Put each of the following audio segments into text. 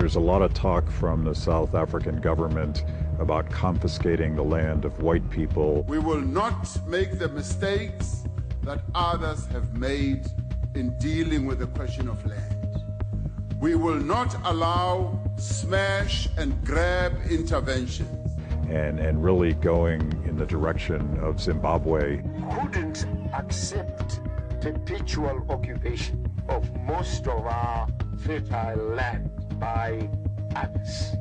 There's a lot of talk from the South African government about confiscating the land of white people. We will not make the mistakes that others have made in dealing with the question of land. We will not allow smash and grab interventions. And really going in the direction of Zimbabwe. Couldn't accept perpetual occupation of most of our fertile land by others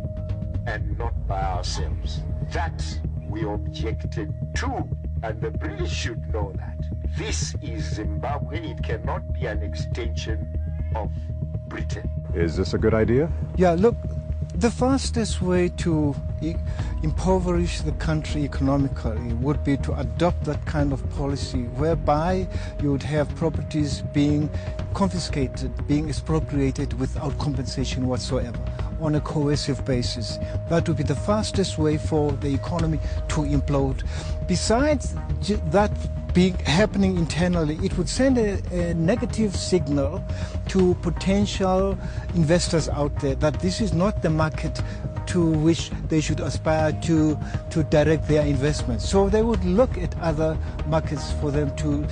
and not by ourselves. That we objected to, and the British should know that. This is Zimbabwe. It cannot be an extension of Britain. Is this a good idea? Yeah, look, the fastest way to impoverish the country economically would be to adopt that kind of policy whereby you would have properties being confiscated, being expropriated without compensation whatsoever on a coercive basis. That would be the fastest way for the economy to implode. Besides that happening internally, it would send a negative signal to potential investors out there that this is not the market to which they should aspire to direct their investments. So they would look at other markets for them to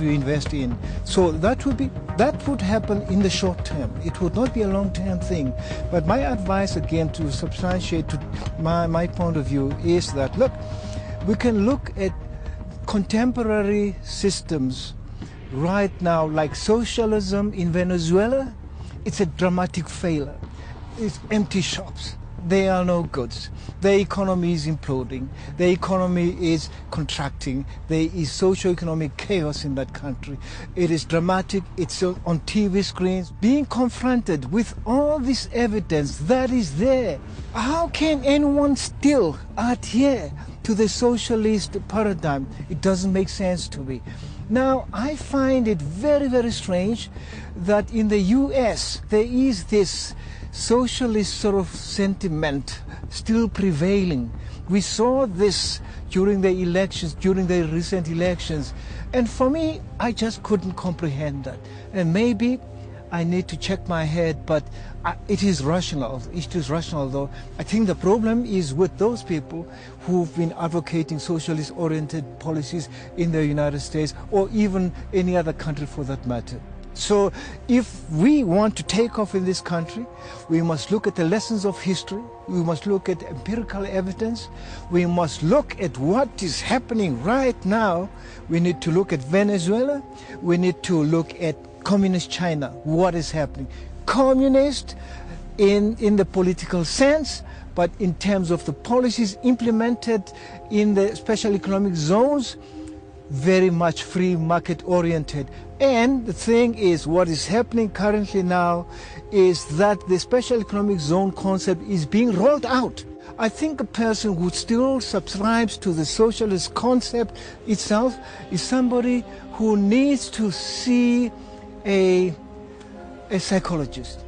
invest in. So that would happen in the short term. It would not be a long-term thing. But my advice, again, to substantiate to my point of view is that, look, we can look at contemporary systems right now, like socialism in Venezuela. It's a dramatic failure. It's empty shops. They are no goods. The economy is imploding. The economy is contracting. There is socio-economic chaos in that country. It is dramatic. It's on TV screens. Being confronted with all this evidence that is there, how can anyone still adhere to the socialist paradigm? It doesn't make sense to me. Now, I find it very, very strange that in the US there is this socialist sort of sentiment still prevailing. We saw this during the elections, during the recent elections, and for me, I just couldn't comprehend that. And maybe I need to check my head, but it is rational. It is rational, though. I think the problem is with those people who've been advocating socialist-oriented policies in the United States or even any other country for that matter. So if we want to take off in this country, we must look at the lessons of history. We must look at empirical evidence. We must look at what is happening right now. We need to look at Venezuela. We need to look at communist China, what is happening. Communist in the political sense, but in terms of the policies implemented in the special economic zones, very much free market oriented. And the thing is, what is happening currently now is that the special economic zone concept is being rolled out. I think a person who still subscribes to the socialist concept itself is somebody who needs to see a psychologist.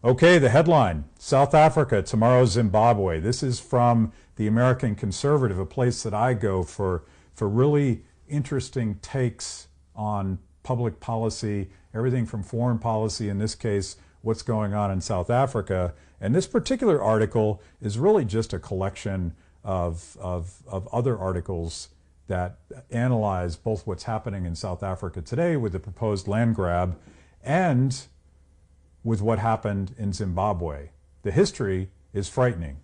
Okay, the headline, South Africa, tomorrow Zimbabwe. This is from the American Conservative, a place that I go for really interesting takes on public policy, everything from foreign policy, in this case, what's going on in South Africa. And this particular article is really just a collection of other articles that analyze both what's happening in South Africa today with the proposed land grab and with what happened in Zimbabwe. The history is frightening.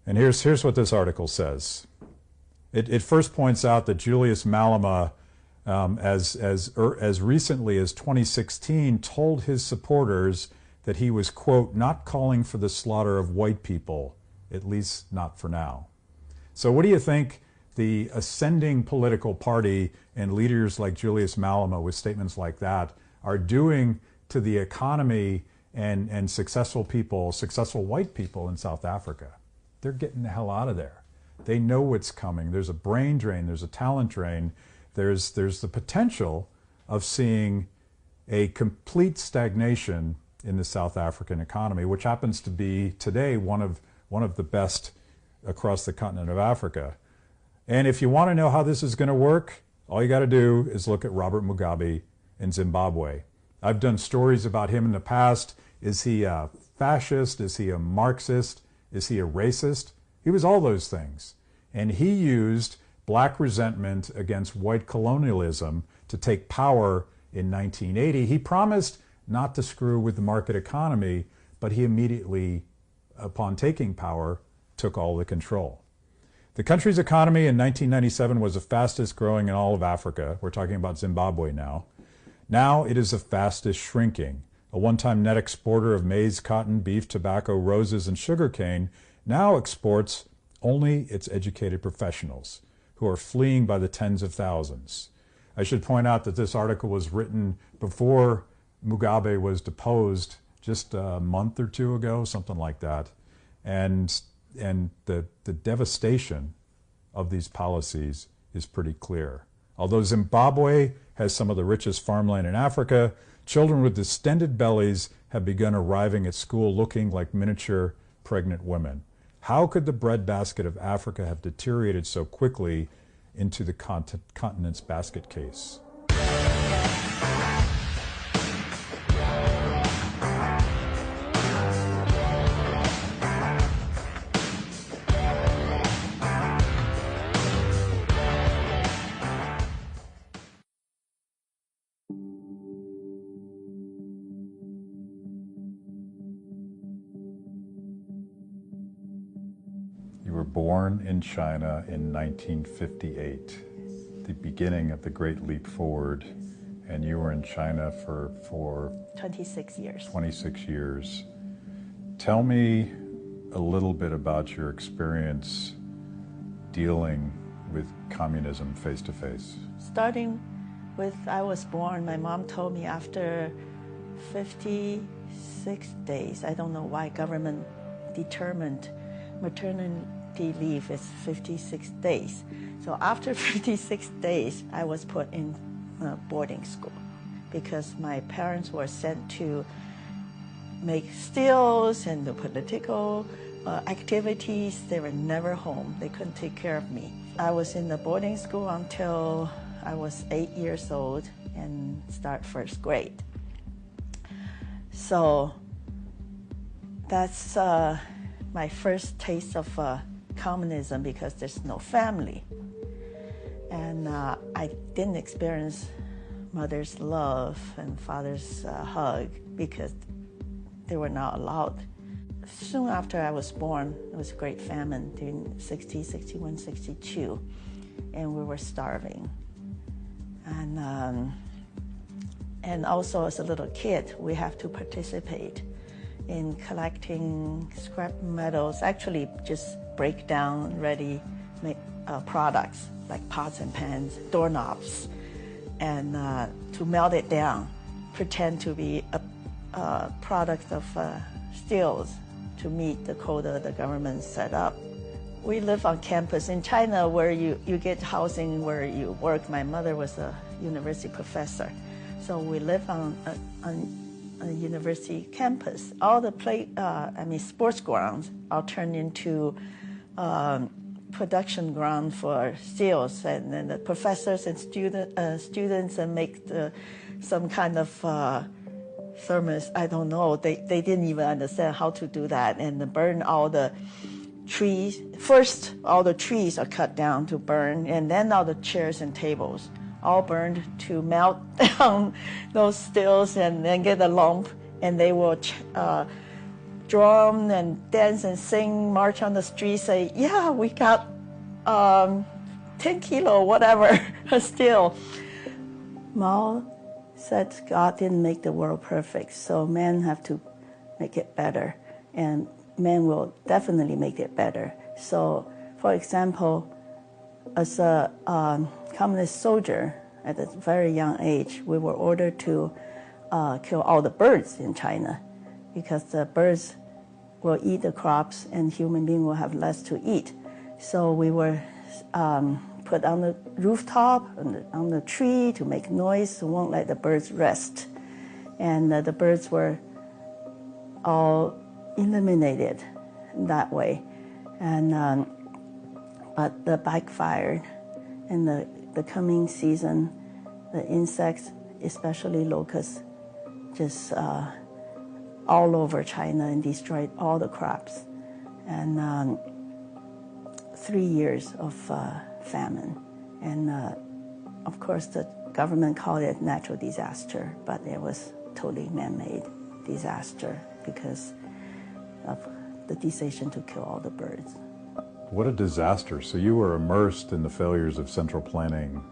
And here's what this article says. It first points out that Julius Malema, as recently as 2016, told his supporters that he was, quote, not calling for the slaughter of white people, at least not for now. So what do you think the ascending political party and leaders like Julius Malema with statements like that are doing to the economy and successful people, successful white people in South Africa? They're getting the hell out of there. They know what's coming. There's a brain drain, there's a talent drain, there's the potential of seeing a complete stagnation in the South African economy, which happens to be today one of the best across the continent of Africa. And if you want to know how this is going to work, all you got to do is look at Robert Mugabe in Zimbabwe. I've done stories about him in the past. Is he a fascist? Is he a Marxist? Is he a racist? He was all those things. And he used black resentment against white colonialism to take power in 1980. He promised not to screw with the market economy, but he immediately, upon taking power, took all the control. The country's economy in 1997 was the fastest growing in all of Africa. We're talking about Zimbabwe now. Now it is the fastest shrinking. A one-time net exporter of maize, cotton, beef, tobacco, roses, and sugarcane now exports only its educated professionals, who are fleeing by the tens of thousands. I should point out that this article was written before Mugabe was deposed just a month or two ago, something like that. And the devastation of these policies is pretty clear. Although Zimbabwe has some of the richest farmland in Africa, children with distended bellies have begun arriving at school looking like miniature pregnant women. How could the breadbasket of Africa have deteriorated so quickly into the continent's basket case? You were born in China in 1958, the beginning of the Great Leap Forward, and you were in China for 26 years. 26 years. Tell me a little bit about your experience dealing with communism face to face. Starting with I was born, my mom told me after 56 days, I don't know why government determined maternity leave is 56 days. So after 56 days, I was put in boarding school because my parents were sent to make stills and the political activities. They were never home. They couldn't take care of me. I was in the boarding school until I was 8 years old and start first grade. So that's my first taste of communism because there's no family. And I didn't experience mother's love and father's hug because they were not allowed. Soon after I was born, it was a great famine during 60, 61, 62, and we were starving. And also as a little kid, we have to participate in collecting scrap metals, actually just break down ready-made products like pots and pans, doorknobs, and to melt it down, pretend to be a product of steels to meet the quota the government set up. We live on campus in China where you get housing where you work. My mother was a university professor, so we live on a university campus. All the sports grounds are turned into production ground for steels, and then the professors and students make some kind of thermos. I don't know. They didn't even understand how to do that, and burn all the trees. First, all the trees are cut down to burn, and then all the chairs and tables all burned to melt down those steels and then get a lump, and they will drum and dance and sing, march on the street, say, yeah, we got 10 kilo, whatever, steel. Mao said God didn't make the world perfect, so men have to make it better, and men will definitely make it better. So, for example, as a communist soldier at a very young age, we were ordered to kill all the birds in China because the birds will eat the crops and human beings will have less to eat. So we were put on the rooftop, on the tree to make noise, so won't let the birds rest. And the birds were all eliminated that way. And but the backfired. In the coming season, the insects, especially locusts, just all over China and destroyed all the crops. And 3 years of famine. And of course, the government called it natural disaster, but it was totally man-made disaster because of the decision to kill all the birds. What a disaster. So you were immersed in the failures of central planning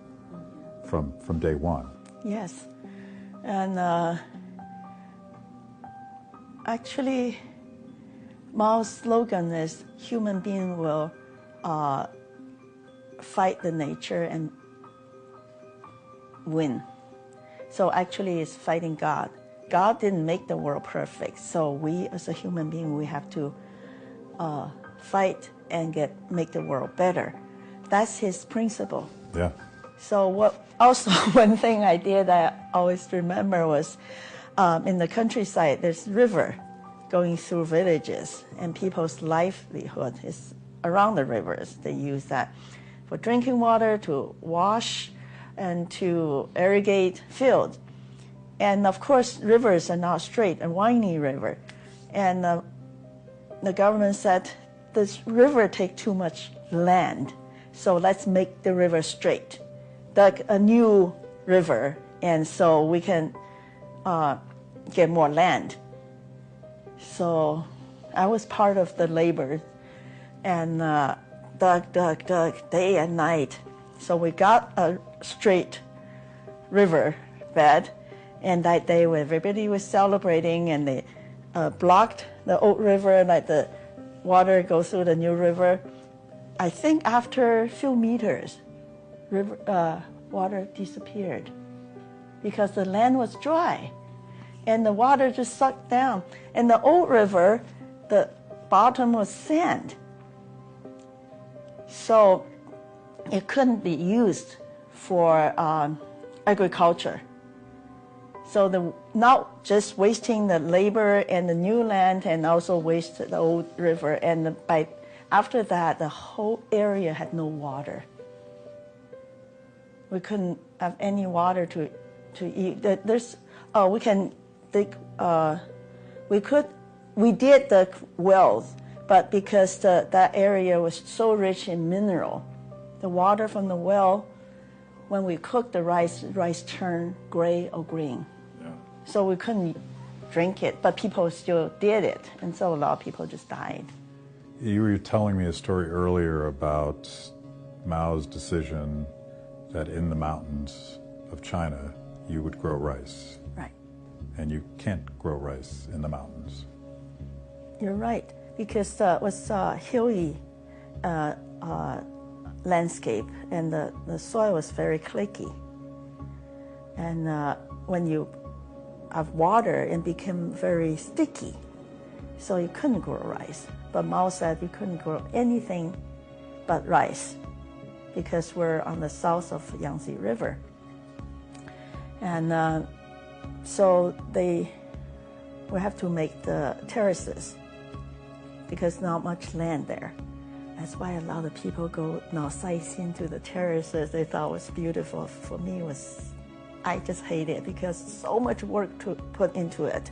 from day one. Yes. And actually, Mao's slogan is, human being will fight the nature and win. So actually it's fighting God. God didn't make the world perfect, so we as a human being, we have to fight and make the world better. That's his principle. Yeah. So one thing I did I always remember was in the countryside, there's river going through villages, and people's livelihood is around the rivers. They use that for drinking water, to wash, and to irrigate fields. And of course, rivers are not straight, a windy river. And the government said, this river takes too much land, so let's make the river straight, like a new river, and so we can get more land. So I was part of the labor, and dug day and night. So we got a straight river bed, and that day when everybody was celebrating, and they blocked the old river, like the water goes through the new river. I think after a few meters, water disappeared because the land was dry and the water just sucked down. And the old river, the bottom was sand. So it couldn't be used for agriculture. So not just wasting the labor and the new land, and also waste the old river. And after that, the whole area had no water. We couldn't have any water to eat. We can dig. We did the wells, but because that area was so rich in mineral, the water from the well, when we cooked the rice turned gray or green. So we couldn't drink it, but people still did it, and so a lot of people just died. You were telling me a story earlier about Mao's decision that in the mountains of China you would grow rice. Right. And you can't grow rice in the mountains. You're right, because it was a hilly landscape, and the soil was very clicky. And when you have water, it became very sticky, so you couldn't grow rice. But Mao said you couldn't grow anything but rice because we're on the south of Yangtze River. And so we have to make the terraces because not much land there. That's why a lot of people go now sightseeing to the terraces. They thought it was beautiful. For me, I just hate it because so much work to put into it.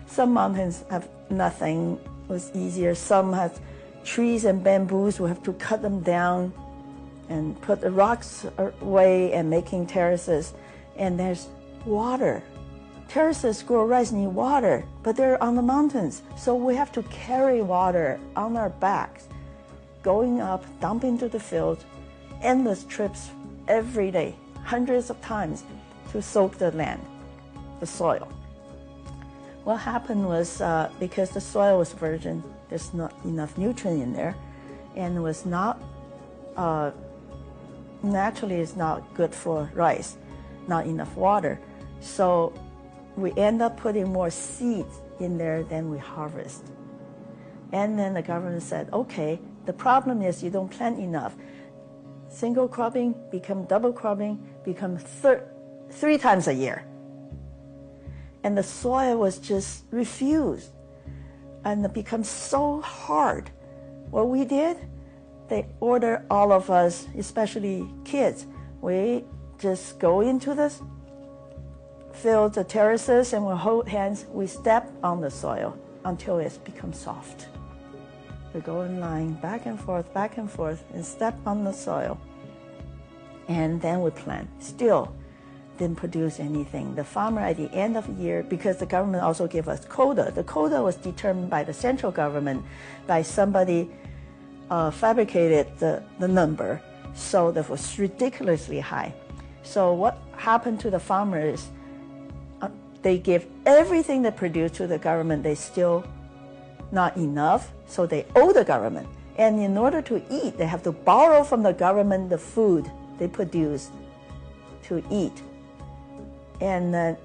Some mountains have nothing, it was easier. Some have trees and bamboos, we have to cut them down and put the rocks away and making terraces. And there's water. Terraces grow rice need water, but they're on the mountains. So we have to carry water on our backs, going up, dumping into the field, endless trips every day, hundreds of times to soak the land, the soil. What happened was because the soil was virgin, there's not enough nutrient in there, and was not, naturally it's not good for rice, not enough water. So we end up putting more seeds in there than we harvest. And then the government said, okay, The problem is you don't plant enough. Single cropping become double cropping, become 3 times a year. And the soil was just refused, and it becomes so hard. What we did, they order all of us, especially kids, we just go into the fields, the terraces, and we hold hands, we step on the soil until it's become soft. We go in line back and forth, and step on the soil. And then we plant. Still didn't produce anything. The farmer at the end of the year, because the government also gave us quota. The quota was determined by the central government, by somebody fabricated the number. So that was ridiculously high. So what happened to the farmers, they give everything they produce to the government, they still not enough, so they owe the government. And in order to eat, they have to borrow from the government the food they produce to eat. And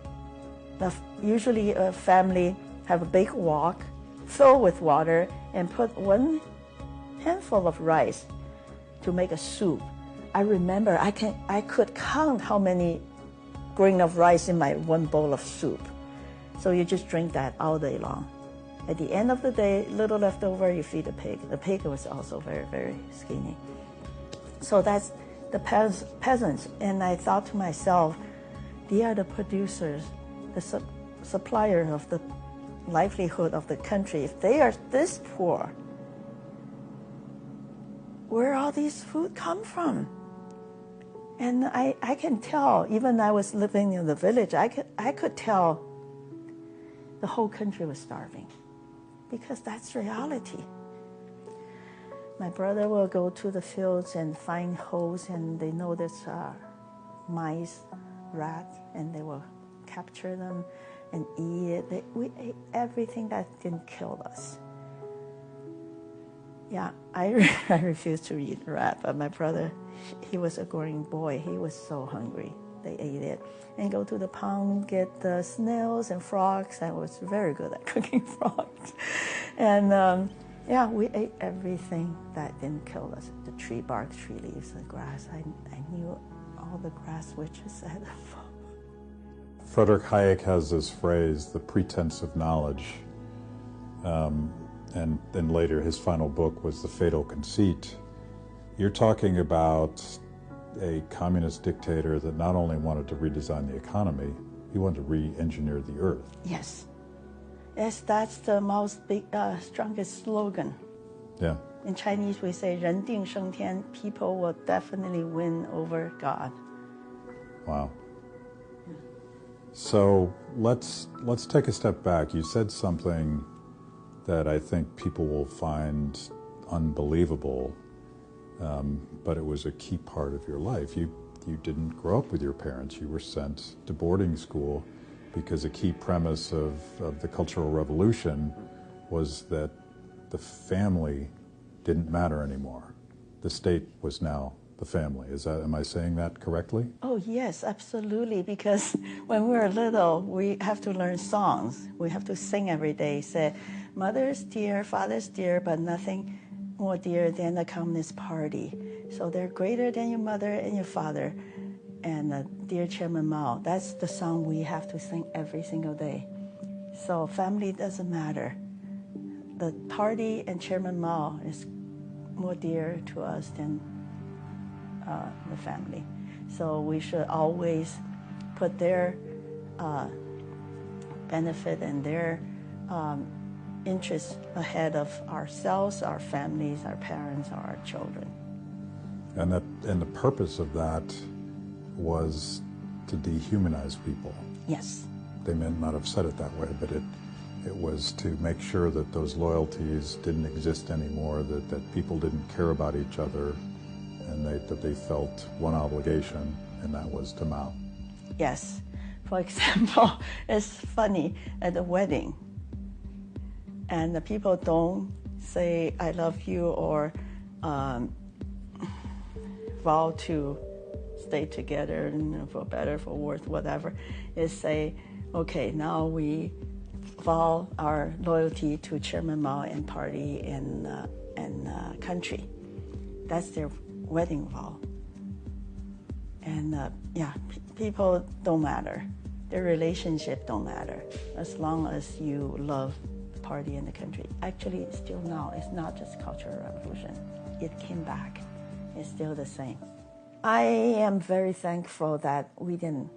usually a family have a big wok filled with water and put 1 handful of rice to make a soup. I remember I could count how many grain of rice in my 1 bowl of soup. So you just drink that all day long. At the end of the day, little leftover, you feed the pig. The pig was also very, very skinny. So that's the peasants. And I thought to myself, they are the producers, the suppliers of the livelihood of the country. If they are this poor, where all these food come from? And I can tell, even I was living in the village, I could tell the whole country was starving, because that's reality. My brother will go to the fields and find holes, and they know there's mice, rats, and they will capture them and eat it. We ate everything that didn't kill us. Yeah, I refused to eat rat, but my brother, he was a growing boy. He was so hungry. They ate it. And go to the pond, get the snails and frogs. I was very good at cooking frogs. And yeah, we ate everything that didn't kill us. The tree bark, tree leaves, the grass. I knew all the grass witches at the farm. Friedrich Hayek has this phrase, the pretense of knowledge. And then later his final book was The Fatal Conceit. You're talking about a communist dictator that not only wanted to redesign the economy, he wanted to re-engineer the earth. Yes. Yes, that's the most strongest slogan. Yeah. In Chinese, we say, 人定胜天, people will definitely win over God. Wow. So let's take a step back. You said something that I think people will find unbelievable, but it was a key part of your life. You didn't grow up with your parents. You were sent to boarding school because a key premise of the Cultural Revolution was that the family didn't matter anymore. The state was now the family. Am I saying that correctly? Oh yes, absolutely, because when we were little, we have to learn songs. We have to sing every day, say, mother's dear, father's dear, but nothing more dear than the Communist Party. So they're greater than your mother and your father. And dear Chairman Mao, that's the song we have to sing every single day. So family doesn't matter. The party and Chairman Mao is more dear to us than the family. So we should always put their benefit and their interests ahead of ourselves, our families, our parents, or our children. And the purpose of that was to dehumanize people. Yes. They may not have said it that way, but it was to make sure that those loyalties didn't exist anymore, that people didn't care about each other, and that they felt one obligation, and that was to Mao. Yes. For example, it's funny, at the wedding, and the people don't say, I love you, or vow to stay together, and for better, for worse, whatever. Is say, okay, now we vow our loyalty to Chairman Mao and party and country. That's their wedding vow. And people don't matter. Their relationship don't matter as long as you love the party and the country. Actually, still now, it's not just Cultural Revolution. It came back. It's still the same. I am very thankful that we didn't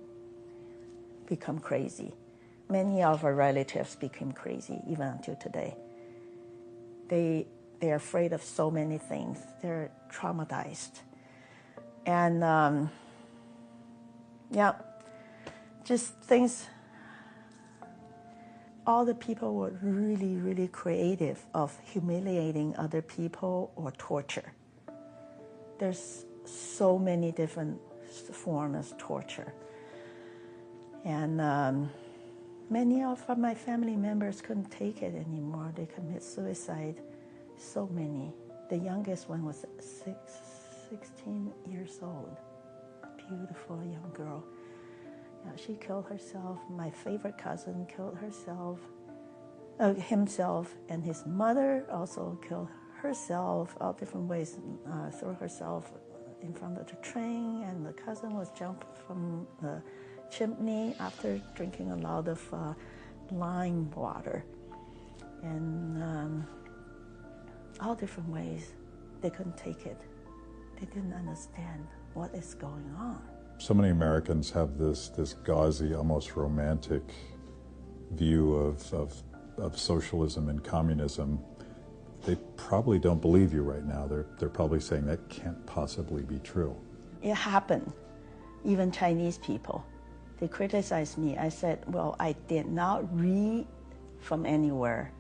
become crazy. Many of our relatives became crazy even until today. They're afraid of so many things. They're traumatized. And just things, all the people were really, really creative of humiliating other people or torture. There's so many different forms of torture. And many of my family members couldn't take it anymore. They commit suicide, so many. The youngest one was 16 years old, beautiful young girl. She killed herself. My favorite cousin killed himself, and his mother also killed herself, all different ways, threw herself in front of the train, and the cousin was jumped from the chimney after drinking a lot of lime water. And all different ways, they couldn't take it. They didn't understand what is going on. So many Americans have this gauzy, almost romantic view of socialism and communism. They probably don't believe you right now. They're probably saying that can't possibly be true. It happened. Even Chinese people, they criticized me. I said, well, I did not read from anywhere.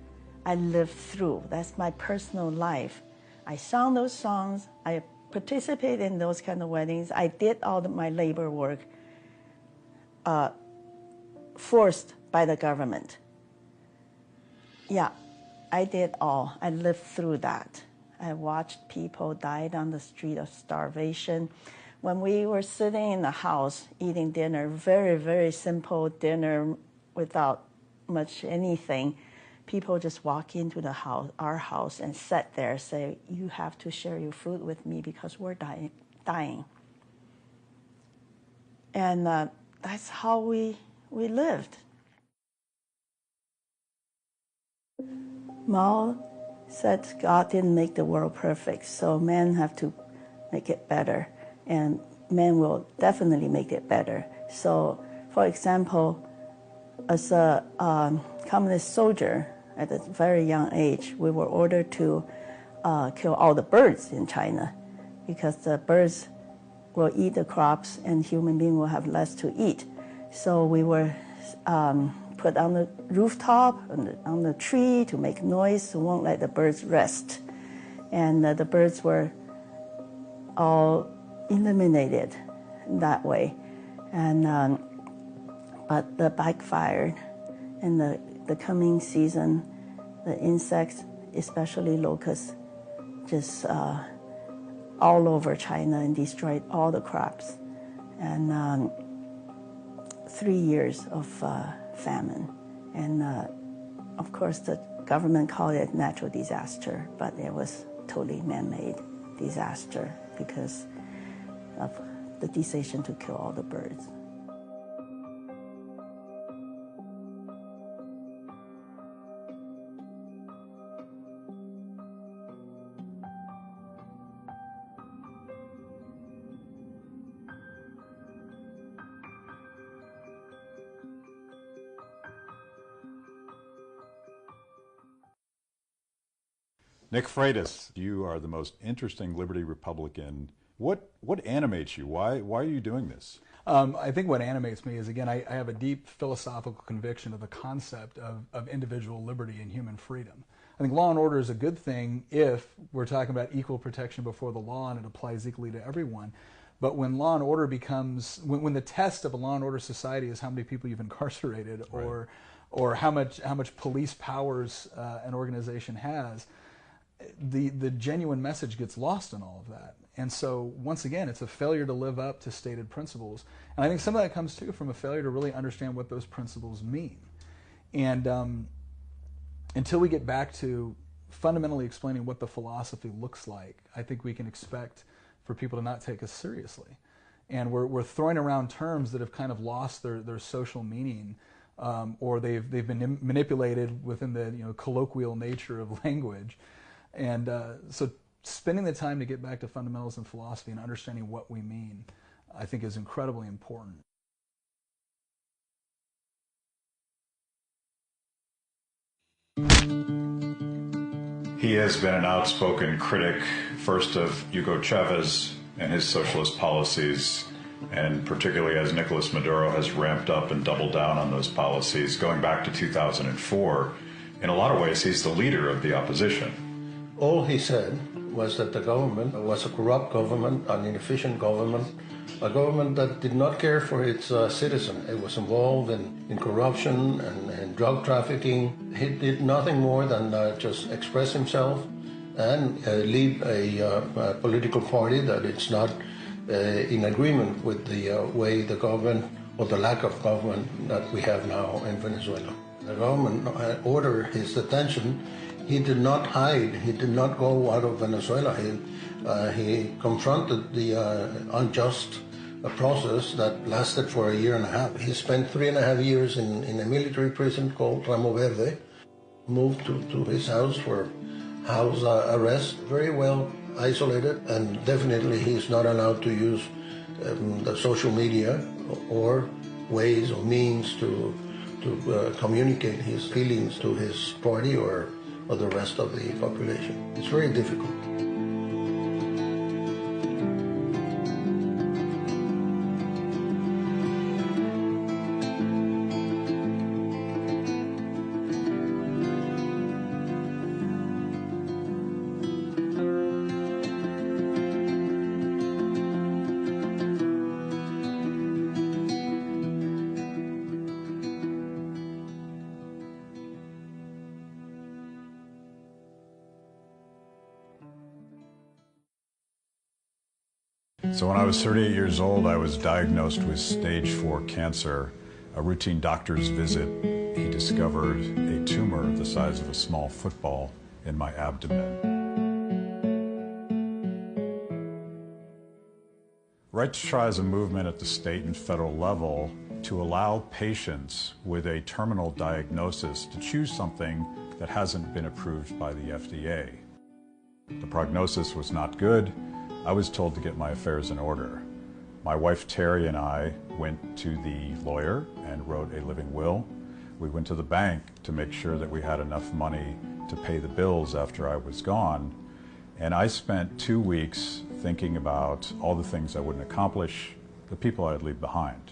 I lived through. That's my personal life. I sang those songs. I participated in those kind of weddings. I did all of my labor work forced by the government. Yeah, I did all. I lived through that. I watched people die on the street of starvation. When we were sitting in the house eating dinner, very, very simple dinner without much anything, people just walk into the house, our house, and sit there, say, you have to share your food with me because we're dying. And that's how we lived. Mao said God didn't make the world perfect, so men have to make it better, and men will definitely make it better. So, for example, as a communist soldier at a very young age, we were ordered to kill all the birds in China because the birds will eat the crops and human beings will have less to eat. So we were put on the rooftop, on the tree to make noise, so won't let the birds rest. And the birds were all eliminated that way. And but the backfired. And the coming season, the insects, especially locusts, just all over China and destroyed all the crops. And 3 years of famine. And of course, the government called it natural disaster, but it was totally man-made disaster because of the decision to kill all the birds. Nick Freitas, you are the most interesting Liberty Republican. What animates you? Why are you doing this? I think what animates me is, again, I have a deep philosophical conviction of the concept of individual liberty and human freedom. I think law and order is a good thing if we're talking about equal protection before the law and it applies equally to everyone. But when law and order becomes, when the test of a law and order society is how many people you've incarcerated, right, or how much police powers an organization has, the genuine message gets lost in all of that. And so, once again, it's a failure to live up to stated principles. And I think some of that comes, too, from a failure to really understand what those principles mean. And until we get back to fundamentally explaining what the philosophy looks like, I think we can expect for people to not take us seriously. And we're throwing around terms that have kind of lost their social meaning, or they've been manipulated within the colloquial nature of language. And so spending the time to get back to fundamentals in philosophy and understanding what we mean, I think is incredibly important. He has been an outspoken critic, first of Hugo Chavez and his socialist policies, and particularly as Nicolas Maduro has ramped up and doubled down on those policies, going back to 2004. In a lot of ways, he's the leader of the opposition. All he said was that the government was a corrupt government, an inefficient government, a government that did not care for its citizens. It was involved in corruption and drug trafficking. He did nothing more than just express himself and lead a political party that is not in agreement with the way the government, or the lack of government that we have now in Venezuela. The government ordered his detention. He did not hide. He did not go out of Venezuela. He confronted the unjust process that lasted for 1.5 years. He spent 3.5 years in a military prison called Ramo Verde, moved to his house for house arrest, very well isolated, and definitely he's not allowed to use the social media or ways or means to communicate his feelings to his party or the rest of the population. It's very difficult. So when I was 38 years old, I was diagnosed with stage 4 cancer. A routine doctor's visit, he discovered a tumor the size of a small football in my abdomen. Right to Try is a movement at the state and federal level to allow patients with a terminal diagnosis to choose something that hasn't been approved by the FDA. The prognosis was not good. I was told to get my affairs in order. My wife Terry and I went to the lawyer and wrote a living will. We went to the bank to make sure that we had enough money to pay the bills after I was gone. And I spent 2 weeks thinking about all the things I wouldn't accomplish, the people I'd leave behind.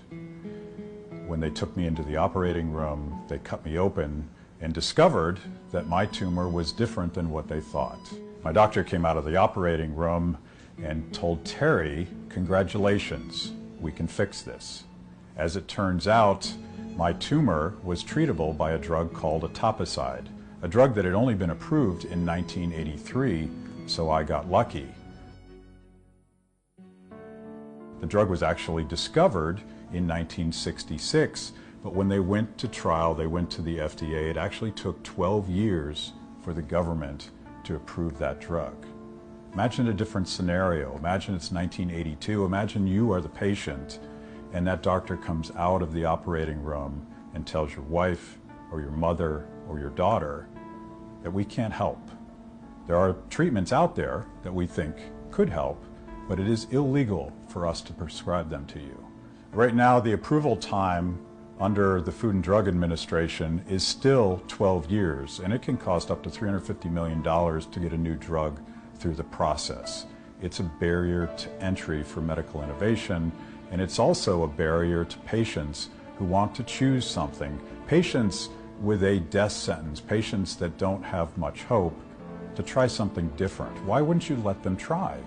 When they took me into the operating room, they cut me open and discovered that my tumor was different than what they thought. My doctor came out of the operating room and told Terry, "Congratulations, we can fix this." As it turns out, my tumor was treatable by a drug called etoposide, a drug that had only been approved in 1983, so I got lucky. The drug was actually discovered in 1966, but when they went to trial, they went to the FDA, it actually took 12 years for the government to approve that drug. Imagine a different scenario. Imagine it's 1982. Imagine you are the patient and that doctor comes out of the operating room and tells your wife or your mother or your daughter that we can't help. There are treatments out there that we think could help, but it is illegal for us to prescribe them to you. Right now, the approval time under the Food and Drug Administration is still 12 years, and it can cost up to $350 million to get a new drug through the process. It's a barrier to entry for medical innovation, and it's also a barrier to patients who want to choose something. Patients with a death sentence, patients that don't have much hope, to try something different. Why wouldn't you let them try?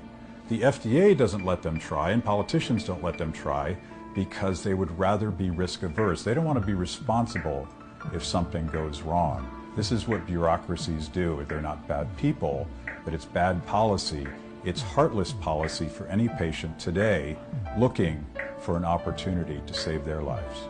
The FDA doesn't let them try, and politicians don't let them try because they would rather be risk averse. They don't want to be responsible if something goes wrong. This is what bureaucracies do. They're not bad people, but it's bad policy. It's heartless policy for any patient today looking for an opportunity to save their lives.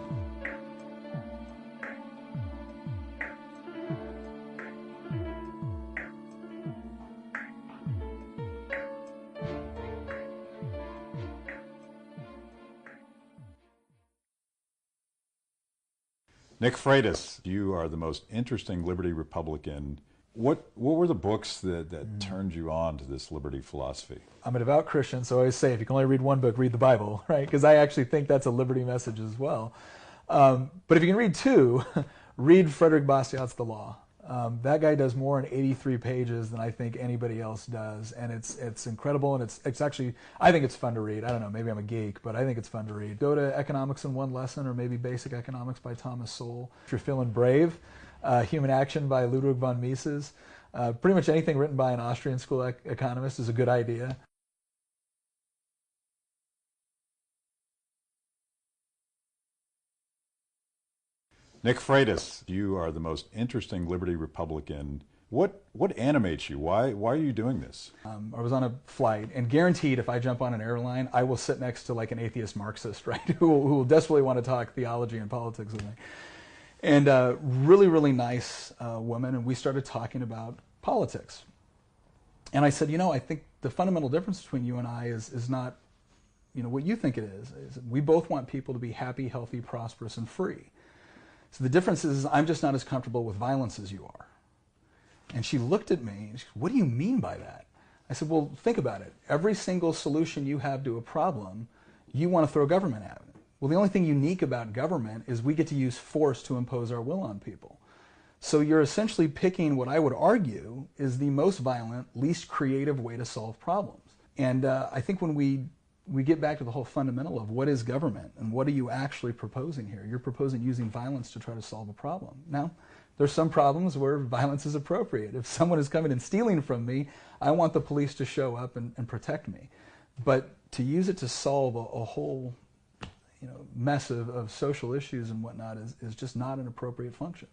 Nick Freitas, you are the most interesting Liberty Republican. What were the books that turned you on to this liberty philosophy? I'm a devout Christian, so I always say if you can only read one book, read the Bible, right? Because I actually think that's a liberty message as well. But if you can read two, read Frederick Bastiat's The Law. That guy does more in 83 pages than I think anybody else does, and it's incredible, and it's actually, I think it's fun to read. I don't know, maybe I'm a geek, but I think it's fun to read. Go to Economics in One Lesson, or maybe Basic Economics by Thomas Sowell. If you're feeling brave, Human Action by Ludwig von Mises. Pretty much anything written by an Austrian school economist is a good idea. Nick Freitas, you are the most interesting Liberty Republican. What animates you? Why are you doing this? I was on a flight, and guaranteed if I jump on an airline, I will sit next to like an atheist Marxist, right, who will desperately want to talk theology and politics with me. And really, really nice woman, and we started talking about politics. And I said, I think the fundamental difference between you and I is not, what you think it is we both want people to be happy, healthy, prosperous, and free. So the difference is I'm just not as comfortable with violence as you are. And she looked at me and she said, what do you mean by that? I said, well, think about it. Every single solution you have to a problem, you want to throw government at it. Well, the only thing unique about government is we get to use force to impose our will on people. So you're essentially picking what I would argue is the most violent, least creative way to solve problems. And I think when we get back to the whole fundamental of what is government and what are you actually proposing here? You're proposing using violence to try to solve a problem. Now, there's some problems where violence is appropriate. If someone is coming and stealing from me, I want the police to show up and protect me. But to use it to solve a whole mess of social issues and whatnot is just not an appropriate function.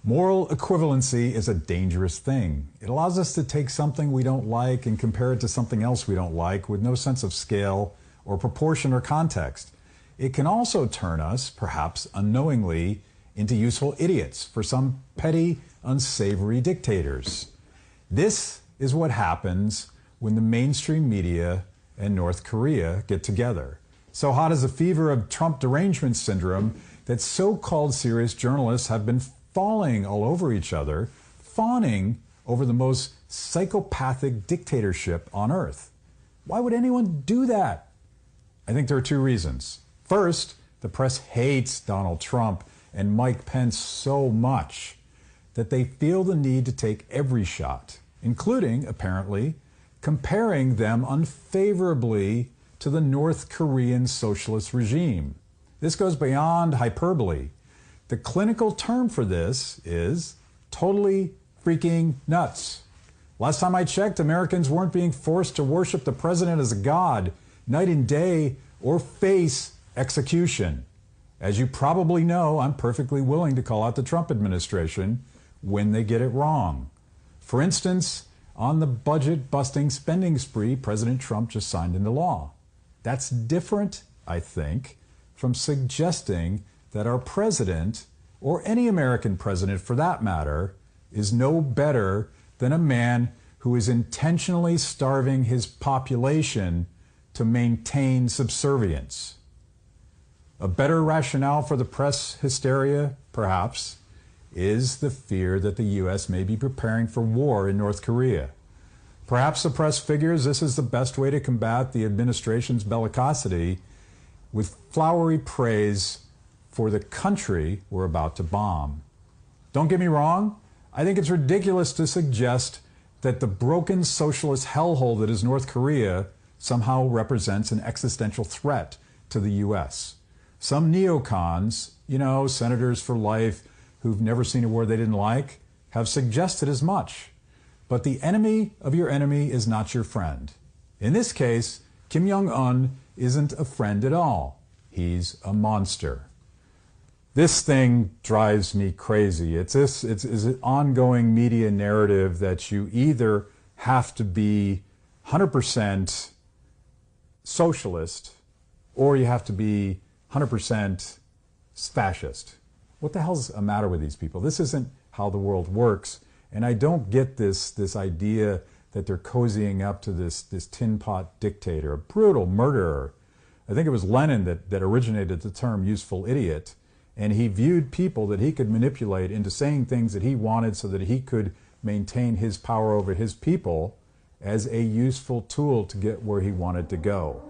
Moral equivalency is a dangerous thing. It allows us to take something we don't like and compare it to something else we don't like with no sense of scale or proportion or context. It can also turn us, perhaps unknowingly, into useful idiots for some petty, unsavory dictators. This is what happens when the mainstream media and North Korea get together. So hot is the fever of Trump derangement syndrome that so-called serious journalists have been falling all over each other, fawning over the most psychopathic dictatorship on earth. Why would anyone do that? I think there are two reasons. First, the press hates Donald Trump and Mike Pence so much that they feel the need to take every shot, including, apparently, comparing them unfavorably to the North Korean socialist regime. This goes beyond hyperbole. The clinical term for this is totally freaking nuts. Last time I checked, Americans weren't being forced to worship the president as a god, night and day, or face execution. As you probably know, I'm perfectly willing to call out the Trump administration when they get it wrong. For instance, on the budget-busting spending spree President Trump just signed into law. That's different, I think, from suggesting that our president, or any American president for that matter, is no better than a man who is intentionally starving his population to maintain subservience. A better rationale for the press hysteria, perhaps, is the fear that the U.S. may be preparing for war in North Korea. Perhaps the press figures this is the best way to combat the administration's bellicosity with flowery praise for the country we're about to bomb. Don't get me wrong, I think it's ridiculous to suggest that the broken socialist hellhole that is North Korea somehow represents an existential threat to the U.S. Some neocons, senators for life who've never seen a war they didn't like, have suggested as much. But the enemy of your enemy is not your friend. In this case, Kim Jong-un isn't a friend at all. He's a monster. This thing drives me crazy. It's an ongoing media narrative that you either have to be 100% socialist or you have to be 100% fascist. What the hell's the matter with these people? This isn't how the world works. And I don't get this idea that they're cozying up to this tin pot dictator, a brutal murderer, I think it was Lenin that originated the term useful idiot, and he viewed people that he could manipulate into saying things that he wanted so that he could maintain his power over his people as a useful tool to get where he wanted to go.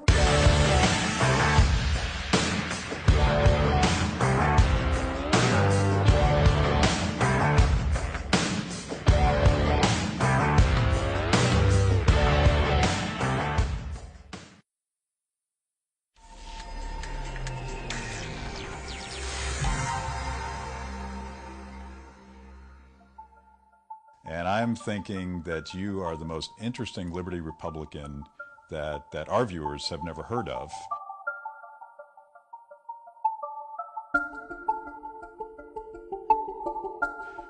And I'm thinking that you are the most interesting liberty Republican that our viewers have never heard of.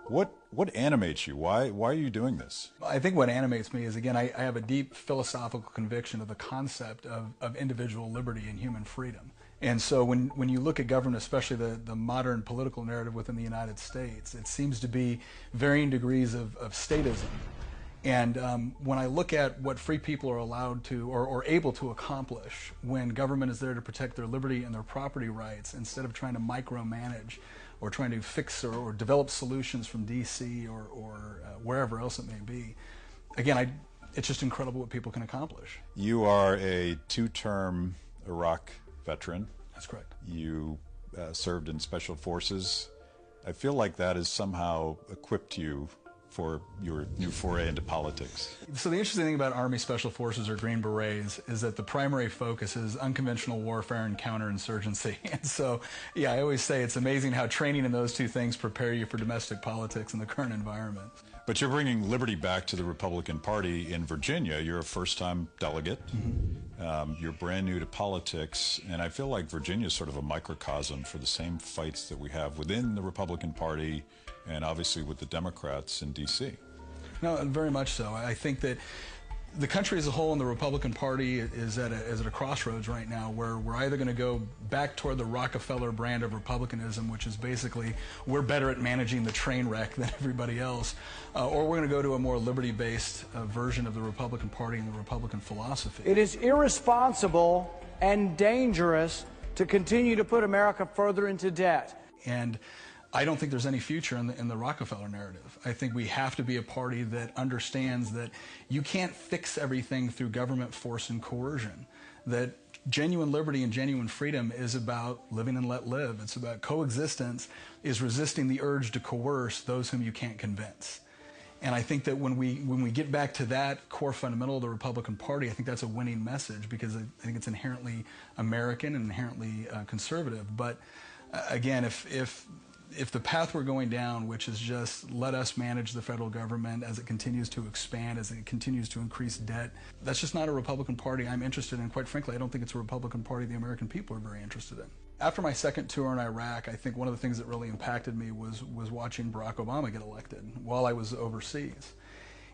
What animates you? Why are you doing this? I think what animates me is, again, I have a deep philosophical conviction of the concept of individual liberty and human freedom. And so when you look at government, especially the modern political narrative within the United States, it seems to be varying degrees of statism. And when I look at what free people are allowed to or able to accomplish when government is there to protect their liberty and their property rights, instead of trying to micromanage or trying to fix or develop solutions from D.C. or wherever else it may be, again, it's just incredible what people can accomplish. You are a two-term Iraq veteran. That's correct. You served in special forces. I feel like that has somehow equipped you for your new foray into politics. So the interesting thing about Army Special Forces or Green Berets is that the primary focus is unconventional warfare and counterinsurgency. And so, yeah, I always say it's amazing how training in those two things prepare you for domestic politics in the current environment. But you're bringing liberty back to the Republican Party in Virginia. You're a first-time delegate. Mm-hmm. You're brand new to politics, and I feel like Virginia is sort of a microcosm for the same fights that we have within the Republican Party and obviously with the Democrats in D.C. No, very much so. I think that the country as a whole and the Republican Party is at a crossroads right now, where we're either going to go back toward the Rockefeller brand of republicanism, which is basically we're better at managing the train wreck than everybody else, or we're going to go to a more liberty-based version of the Republican Party and the Republican philosophy. It is irresponsible and dangerous to continue to put America further into debt. And I don't think there's any future in the Rockefeller narrative. I think we have to be a party that understands that you can't fix everything through government force and coercion, that genuine liberty and genuine freedom is about living and let live. It's about coexistence, is resisting the urge to coerce those whom you can't convince. And I think that when we get back to that core fundamental of the Republican Party, I think that's a winning message, because I think it's inherently American and inherently conservative. But again, if the path we're going down, which is just let us manage the federal government as it continues to expand, as it continues to increase debt, that's just not a Republican Party I'm interested in. Quite frankly, I don't think it's a Republican Party the American people are very interested in. After my second tour in Iraq, I think one of the things that really impacted me was watching Barack Obama get elected while I was overseas.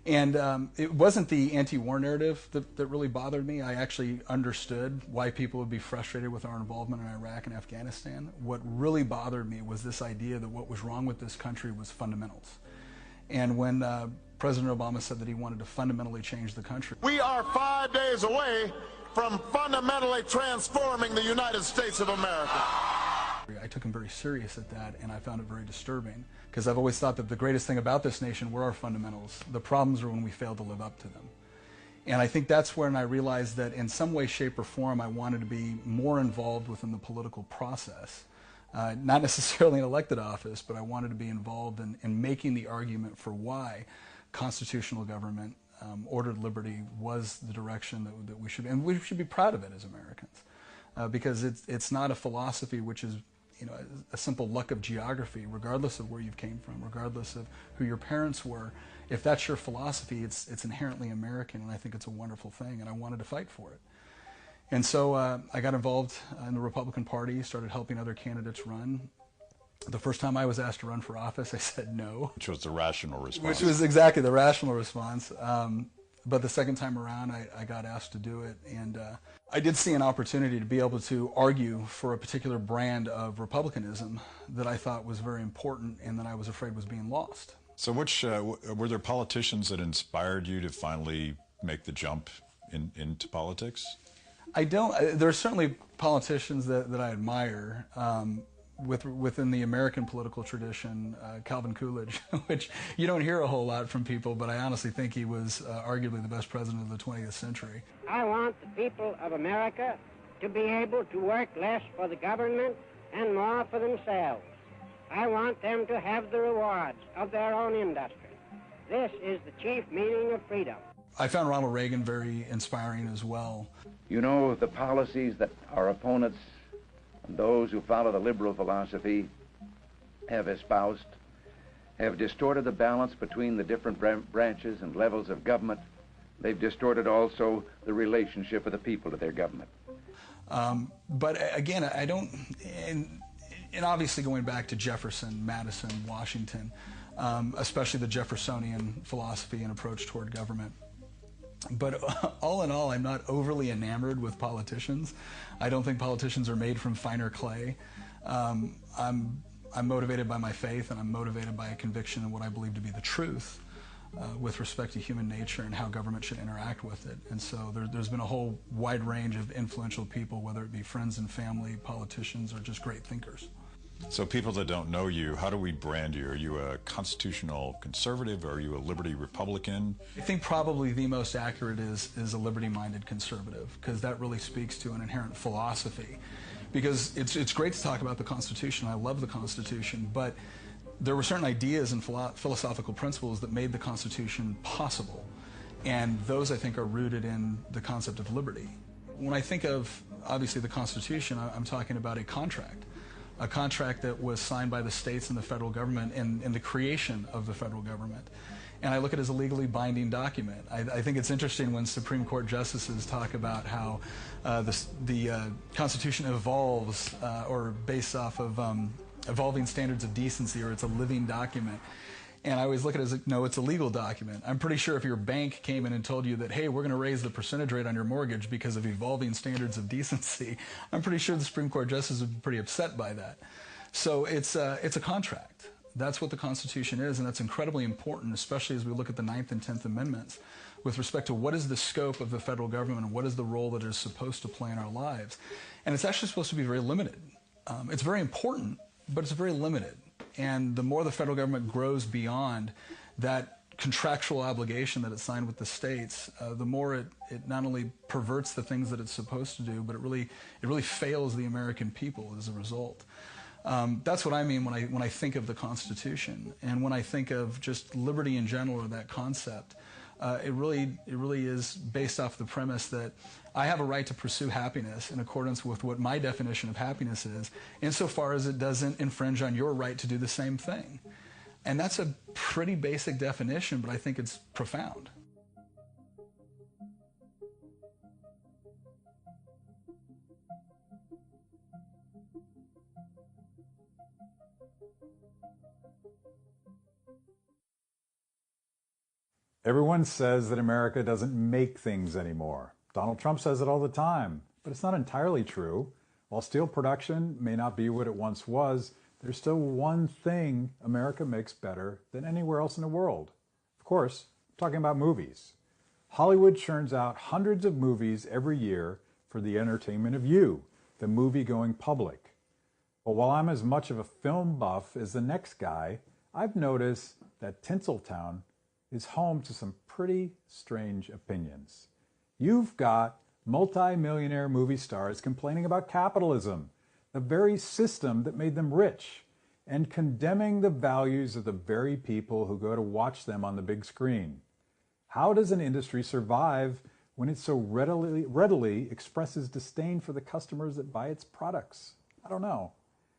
And it wasn't the anti-war narrative that really bothered me. I actually understood why people would be frustrated with our involvement in Iraq and Afghanistan. What really bothered me was this idea that what was wrong with this country was fundamentals. And when President Obama said that he wanted to fundamentally change the country. We are 5 days away from fundamentally transforming the United States of America. I took him very serious at that, and I found it very disturbing, because I've always thought that the greatest thing about this nation were our fundamentals. The problems are when we fail to live up to them. And I think that's when I realized that in some way, shape, or form, I wanted to be more involved within the political process. Not necessarily in elected office, but I wanted to be involved in making the argument for why constitutional government, ordered liberty was the direction that we should, and we should be proud of it as Americans. Because it's not a philosophy which is, a simple luck of geography, regardless of where you came from, regardless of who your parents were. If that's your philosophy, it's inherently American, and I think it's a wonderful thing, and I wanted to fight for it. And so I got involved in the Republican Party, started helping other candidates run. The first time I was asked to run for office, I said no. Which was the rational response. Which was exactly the rational response. But the second time around, I got asked to do it, and I did see an opportunity to be able to argue for a particular brand of republicanism that I thought was very important and that I was afraid was being lost. So were there politicians that inspired you to finally make the jump into politics? I don't. There are certainly politicians that I admire within the American political tradition. Calvin Coolidge, which you don't hear a whole lot from people, but I honestly think he was arguably the best president of the 20th century. I want the people of America to be able to work less for the government and more for themselves. I want them to have the rewards of their own industry. This is the chief meaning of freedom. I found Ronald Reagan very inspiring as well. You know, the policies that our opponents and those who follow the liberal philosophy have espoused have distorted the balance between the different branches and levels of government. They've distorted also the relationship of the people to their government. But again, I don't, and obviously going back to Jefferson, Madison, Washington, especially the Jeffersonian philosophy and approach toward government. But all in all, I'm not overly enamored with politicians. I don't think politicians are made from finer clay. I'm motivated by my faith, and I'm motivated by a conviction in what I believe to be the truth with respect to human nature and how government should interact with it. And so there's been a whole wide range of influential people, whether it be friends and family, politicians, or just great thinkers. So people that don't know you, how do we brand you? Are you a constitutional conservative, or are you a liberty Republican? I think probably the most accurate is a liberty-minded conservative, because that really speaks to an inherent philosophy. Because it's great to talk about the Constitution. I love the Constitution, but there were certain ideas and philosophical principles that made the Constitution possible. And those, I think, are rooted in the concept of liberty. When I think of, obviously, the Constitution, I'm talking about a contract that was signed by the states and the federal government in the creation of the federal government. And I look at it as a legally binding document. I think it's interesting when Supreme Court justices talk about how the Constitution evolves or based off of evolving standards of decency, or it's a living document. And I always look at it as, no, it's a legal document. I'm pretty sure if your bank came in and told you that, hey, we're going to raise the percentage rate on your mortgage because of evolving standards of decency, I'm pretty sure the Supreme Court justices would be pretty upset by that. So it's a contract. That's what the Constitution is, and that's incredibly important, especially as we look at the 9th and 10th Amendments with respect to what is the scope of the federal government and what is the role that it is supposed to play in our lives. And it's actually supposed to be very limited. It's very important, but it's very limited. And the more the federal government grows beyond that contractual obligation that it's signed with the states, the more it not only perverts the things that it's supposed to do, but it really fails the American people as a result. That's what I mean when I think of the Constitution, and when I think of just liberty in general, or that concept. It really is based off the premise that I have a right to pursue happiness in accordance with what my definition of happiness is, insofar as it doesn't infringe on your right to do the same thing. And that's a pretty basic definition, but I think it's profound. Everyone says that America doesn't make things anymore. Donald Trump says it all the time, but it's not entirely true. While steel production may not be what it once was, there's still one thing America makes better than anywhere else in the world. Of course, I'm talking about movies. Hollywood churns out hundreds of movies every year for the entertainment of you, the movie-going public. But while I'm as much of a film buff as the next guy, I've noticed that Tinseltown is home to some pretty strange opinions. You've got multi-millionaire movie stars complaining about capitalism, the very system that made them rich, and condemning the values of the very people who go to watch them on the big screen. How does an industry survive when it so readily expresses disdain for the customers that buy its products? I don't know.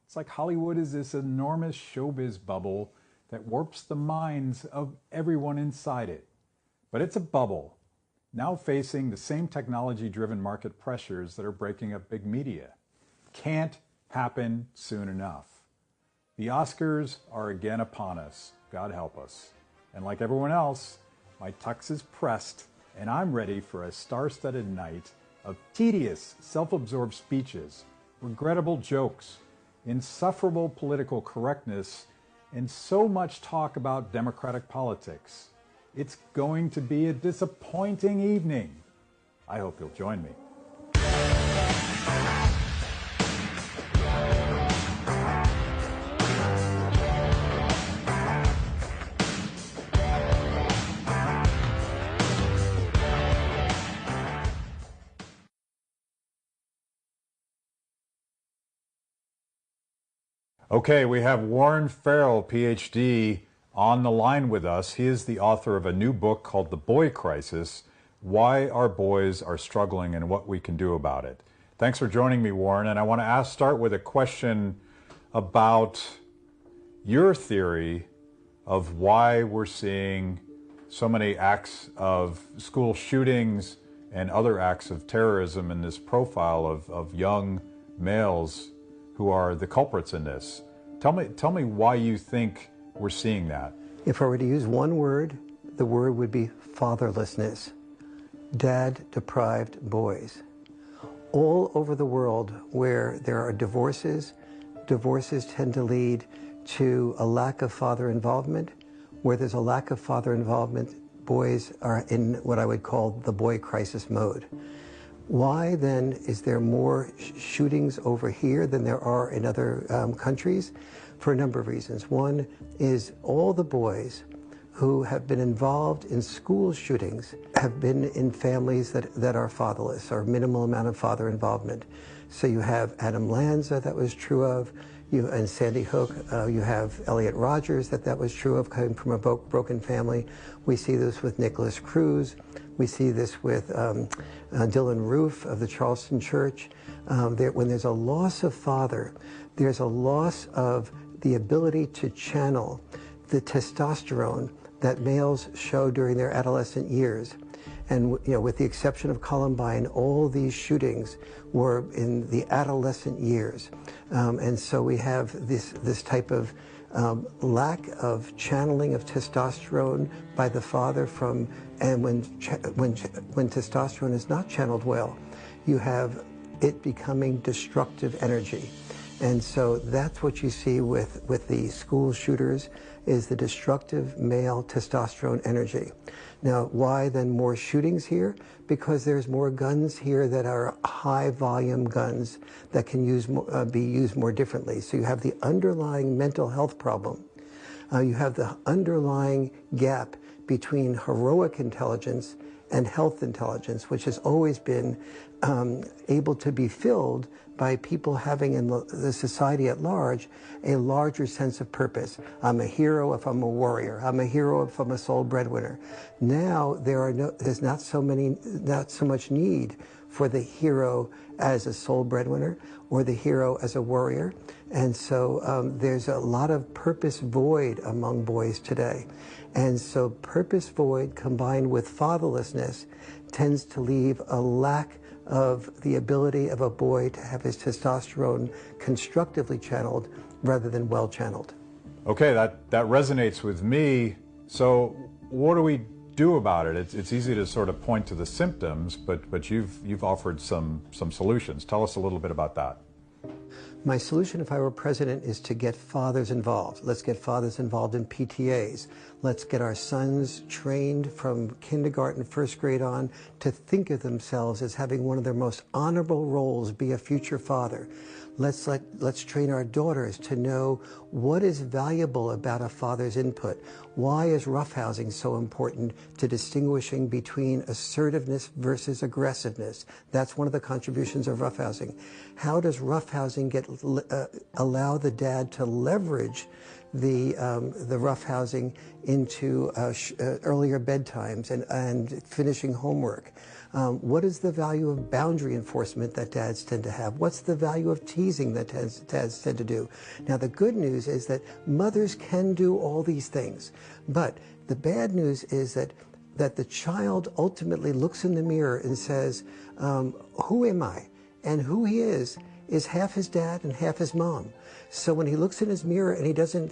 It's like Hollywood is this enormous showbiz bubble that warps the minds of everyone inside it. But it's a bubble, now facing the same technology-driven market pressures that are breaking up big media. Can't happen soon enough. The Oscars are again upon us, God help us. And like everyone else, my tux is pressed, and I'm ready for a star-studded night of tedious, self-absorbed speeches, regrettable jokes, insufferable political correctness, and so much talk about democratic politics. It's going to be a disappointing evening. I hope you'll join me. Okay, we have Warren Farrell, PhD, on the line with us. He is the author of a new book called The Boy Crisis: Why Our Boys Are Struggling and What We Can Do About It. Thanks for joining me, Warren. And I want to start with a question about your theory of why we're seeing so many acts of school shootings and other acts of terrorism in this profile of young males who are the culprits in this. Tell me why you think we're seeing that. If I were to use one word, the word would be fatherlessness. Dad-deprived boys. All over the world where there are divorces tend to lead to a lack of father involvement. Where there's a lack of father involvement, boys are in what I would call the boy crisis mode. Why then is there more shootings over here than there are in other countries? For a number of reasons. One is all the boys who have been involved in school shootings have been in families that are fatherless, or minimal amount of father involvement. So you have Adam Lanza, that was true of, and Sandy Hook. You have Elliot Rogers, that was true of, coming from a broken family. We see this with Nicholas Cruz. We see this with Dylan Roof of the Charleston Church. When there's a loss of father, there's a loss of the ability to channel the testosterone that males show during their adolescent years. And with the exception of Columbine, all these shootings were in the adolescent years. And so we have this type of lack of channeling of testosterone by the father and when testosterone is not channeled well, you have it becoming destructive energy. And so that's what you see with the school shooters, is the destructive male testosterone energy. Now, why then more shootings here? Because there's more guns here that are high volume guns that can be used more differently. So you have the underlying mental health problem. You have the underlying gap between heroic intelligence and health intelligence, which has always been able to be filled by people having in the society at large a larger sense of purpose. I'm a hero if I'm a warrior. I'm a hero if I'm a sole breadwinner. Now there's not so much need for the hero as a sole breadwinner or the hero as a warrior. And so there's a lot of purpose void among boys today. And so purpose void combined with fatherlessness tends to leave a lack of the ability of a boy to have his testosterone constructively channeled rather than well channeled. Okay, that resonates with me. So what do we do about it? It's easy to sort of point to the symptoms, but you've offered some solutions. Tell us a little bit about that. My solution, if I were president, is to get fathers involved. Let's get fathers involved in PTAs. Let's get our sons trained from kindergarten, first grade on, to think of themselves as having one of their most honorable roles, be a future father. Let's train our daughters to know what is valuable about a father's input. Why is roughhousing so important to distinguishing between assertiveness versus aggressiveness? That's one of the contributions of roughhousing. How does roughhousing allow the dad to leverage the roughhousing into earlier bedtimes and finishing homework? What is the value of boundary enforcement that dads tend to have? What's the value of teasing that dads tend to do? Now, the good news is that mothers can do all these things. But the bad news is that the child ultimately looks in the mirror and says, who am I? And who he is half his dad and half his mom. So when he looks in his mirror and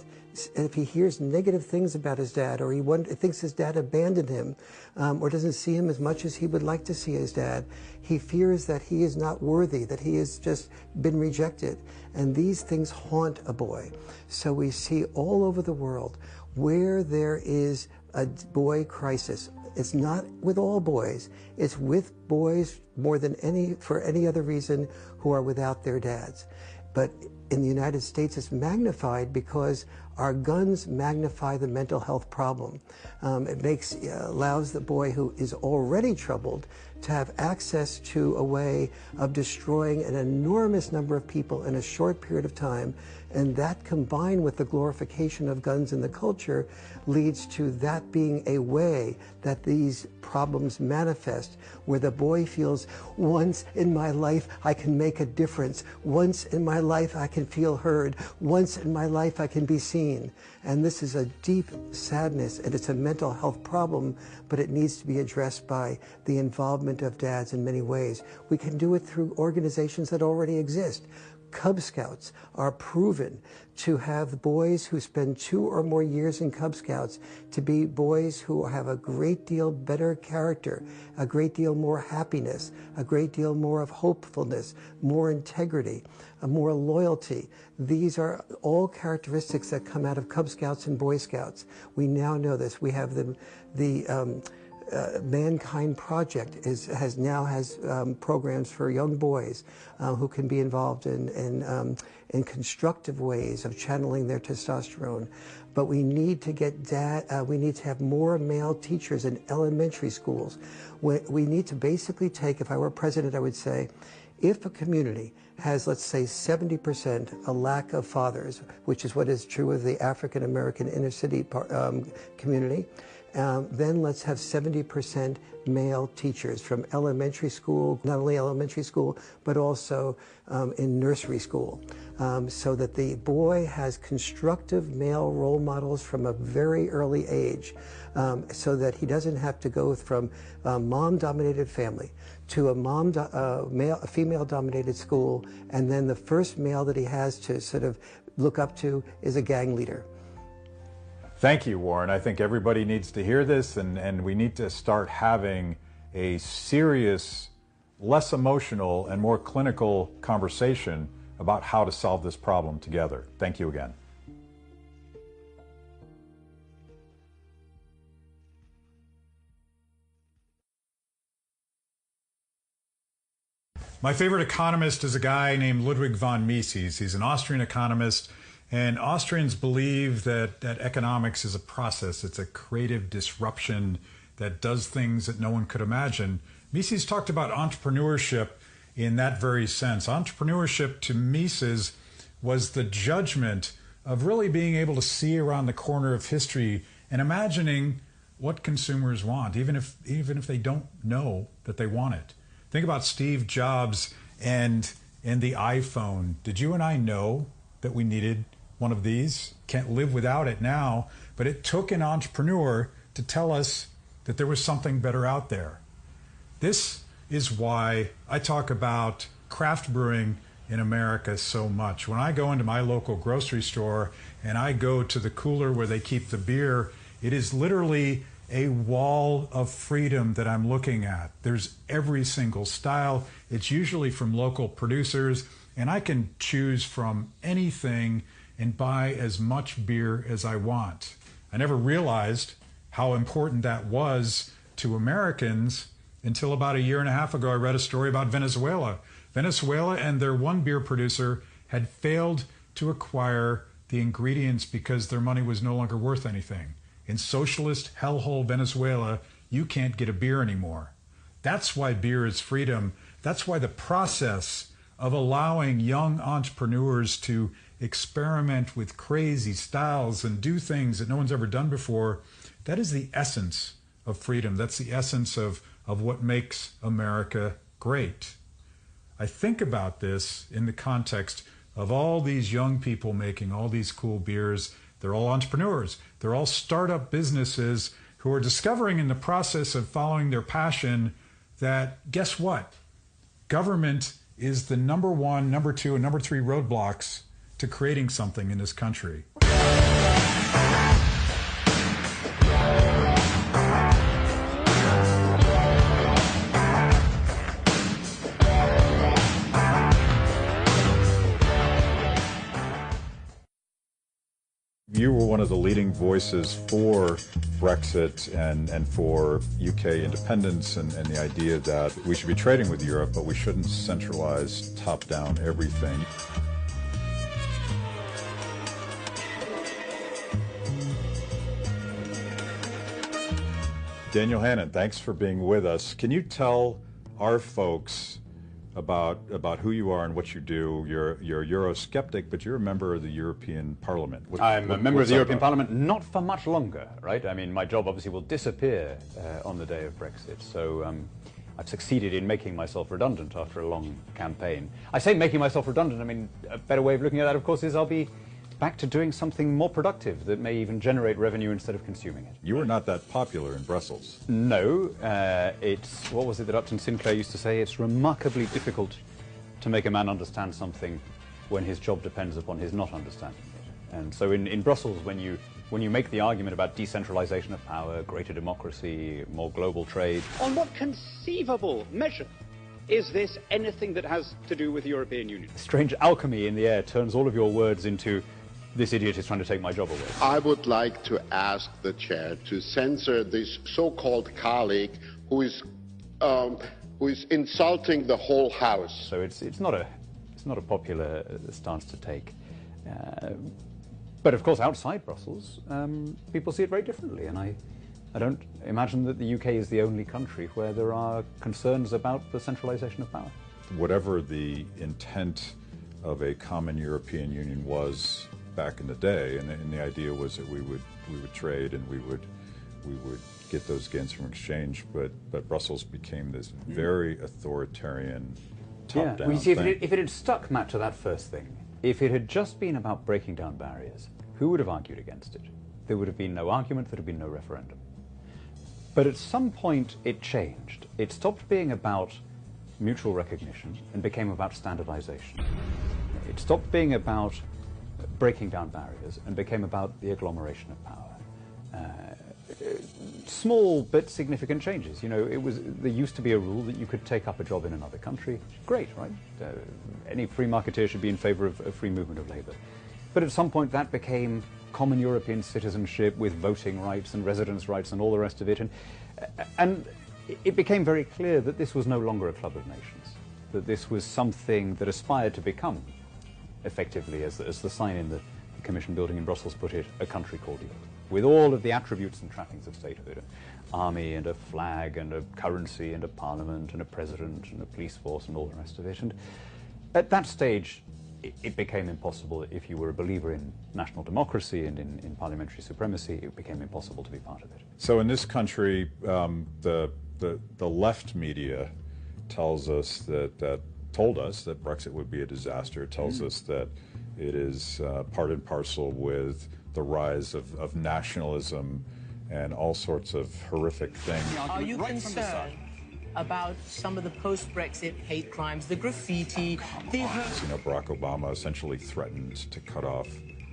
if he hears negative things about his dad, or he thinks his dad abandoned him, or doesn't see him as much as he would like to see his dad, he fears that he is not worthy, that he has just been rejected. And these things haunt a boy. So we see all over the world where there is a boy crisis. It's not with all boys. It's with boys more than for any other reason who are without their dads. But in the United States, it's magnified because Our guns magnify the mental health problem. It allows the boy who is already troubled to have access to a way of destroying an enormous number of people in a short period of time, and that combined with the glorification of guns in the culture leads to that being a way that these problems manifest, where the boy feels, once in my life I can make a difference, once in my life I can feel heard, once in my life I can be seen. And this is a deep sadness, and it's a mental health problem, but it needs to be addressed by the involvement of dads in many ways. We can do it through organizations that already exist. Cub Scouts are proven to have boys who spend 2 or more years in Cub Scouts to be boys who have a great deal better character, a great deal more happiness, a great deal more of hopefulness, more integrity, more loyalty. These are all characteristics that come out of Cub Scouts and Boy Scouts. We now know this. We have the Mankind Project has programs for young boys who can be involved in constructive ways of channeling their testosterone. But we need to we need to have more male teachers in elementary schools. We need to basically take, if I were president, I would say, if a community has, let's say, 70% a lack of fathers, which is what is true of the African American inner city community, then let's have 70% male teachers from elementary school, not only elementary school, but also in nursery school, so that the boy has constructive male role models from a very early age, so that he doesn't have to go from a mom-dominated family to a female-dominated school, and then the first male that he has to sort of look up to is a gang leader. Thank you, Warren. I think everybody needs to hear this, and we need to start having a serious, less emotional, and more clinical conversation about how to solve this problem together. Thank you again. My favorite economist is a guy named Ludwig von Mises. He's an Austrian economist. And Austrians believe that economics is a process. It's a creative disruption that does things that no one could imagine. Mises talked about entrepreneurship in that very sense. Entrepreneurship to Mises was the judgment of really being able to see around the corner of history and imagining what consumers want, even if they don't know that they want it. Think about Steve Jobs and the iPhone. Did you and I know that we needed one of these? Can't live without it now, but it took an entrepreneur to tell us that there was something better out there. This is why I talk about craft brewing in America so much. When I go into my local grocery store and I go to the cooler where they keep the beer, it is literally a wall of freedom that I'm looking at. There's every single style. It's usually from local producers, and I can choose from anything and buy as much beer as I want. I never realized how important that was to Americans until about 1.5 years ago. I read a story about Venezuela. Venezuela and their one beer producer had failed to acquire the ingredients because their money was no longer worth anything. In socialist hellhole Venezuela, you can't get a beer anymore. That's why beer is freedom. That's why the process of allowing young entrepreneurs to experiment with crazy styles and do things that no one's ever done before, that is the essence of freedom. That's the essence of what makes America great. I think about this in the context of all these young people making all these cool beers. They're all entrepreneurs. They're all startup businesses who are discovering in the process of following their passion that, guess what? Government is the number 1, number 2, and number 3 roadblocks to creating something in this country. You were one of the leading voices for Brexit and for UK independence and the idea that we should be trading with Europe, but we shouldn't centralize top-down everything. Daniel Hannan, thanks for being with us. Can you tell our folks about who you are and what you do? You're a Eurosceptic, but you're a member of the European Parliament. I'm a member of the European Parliament, not for much longer, right? I mean, my job obviously will disappear on the day of Brexit, so I've succeeded in making myself redundant after a long campaign. I say making myself redundant, I mean, a better way of looking at that, of course, is I'll be back to doing something more productive that may even generate revenue instead of consuming it. You were not that popular in Brussels. No, it's, what was it that Upton Sinclair used to say? It's remarkably difficult to make a man understand something when his job depends upon his not understanding it. And so in Brussels, when you make the argument about decentralization of power, greater democracy, more global trade... On what conceivable measure is this anything that has to do with the European Union? Strange alchemy in the air turns all of your words into, this idiot is trying to take my job away. I would like to ask the chair to censor this so-called colleague who is insulting the whole House. So it's not a popular stance to take. But of course, outside Brussels, people see it very differently, and I don't imagine that the UK is the only country where there are concerns about the centralization of power. Whatever the intent of a common European Union was back in the day, and the idea was that we would trade and we would get those gains from exchange, but Brussels became this very authoritarian top-down well, you see, thing. if it had stuck, Matt, to that first thing, if it had just been about breaking down barriers, who would have argued against it? There would have been no argument, there would have been no referendum. But at some point it changed. It stopped being about mutual recognition and became about standardization. It stopped being about breaking down barriers and became about the agglomeration of power. Small but significant changes. You know, there used to be a rule that you could take up a job in another country. Great, right? Any free marketeer should be in favor of free movement of labor. But at some point that became common European citizenship with voting rights and residence rights and all the rest of it. And it became very clear that this was no longer a club of nations, that this was something that aspired to become, effectively, as the sign in the Commission building in Brussels put it, a country called Europe, with all of the attributes and trappings of statehood, an army and a flag and a currency and a parliament and a president and a police force and all the rest of it. And at that stage, it became impossible. If you were a believer in national democracy and in parliamentary supremacy, it became impossible to be part of it. So in this country, the left media tells us told us that Brexit would be a disaster. It tells us that it is part and parcel with the rise of nationalism and all sorts of horrific things. Are you concerned about some of the post-Brexit hate crimes, the graffiti, the... You know, Barack Obama essentially threatened to cut off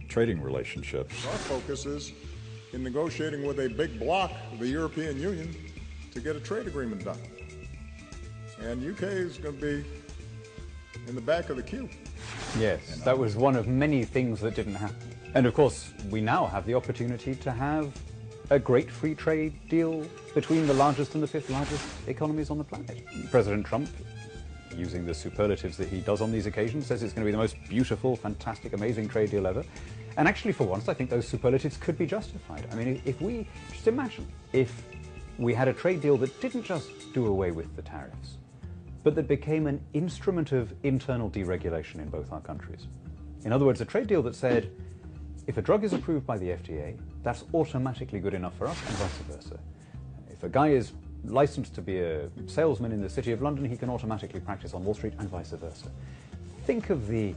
trading relationships. Our focus is in negotiating with a big bloc of the European Union to get a trade agreement done. And UK is going to be in the back of the queue. Yes, that was one of many things that didn't happen. And of course, we now have the opportunity to have a great free trade deal between the largest and the fifth largest economies on the planet. President Trump, using the superlatives that he does on these occasions, says it's going to be the most beautiful, fantastic, amazing trade deal ever. And actually, for once, I think those superlatives could be justified. I mean, if we, just imagine, if we had a trade deal that didn't just do away with the tariffs, but that became an instrument of internal deregulation in both our countries. In other words, a trade deal that said, if a drug is approved by the FDA, that's automatically good enough for us, and vice versa. If a guy is licensed to be a salesman in the City of London, he can automatically practice on Wall Street, and vice versa. Think of the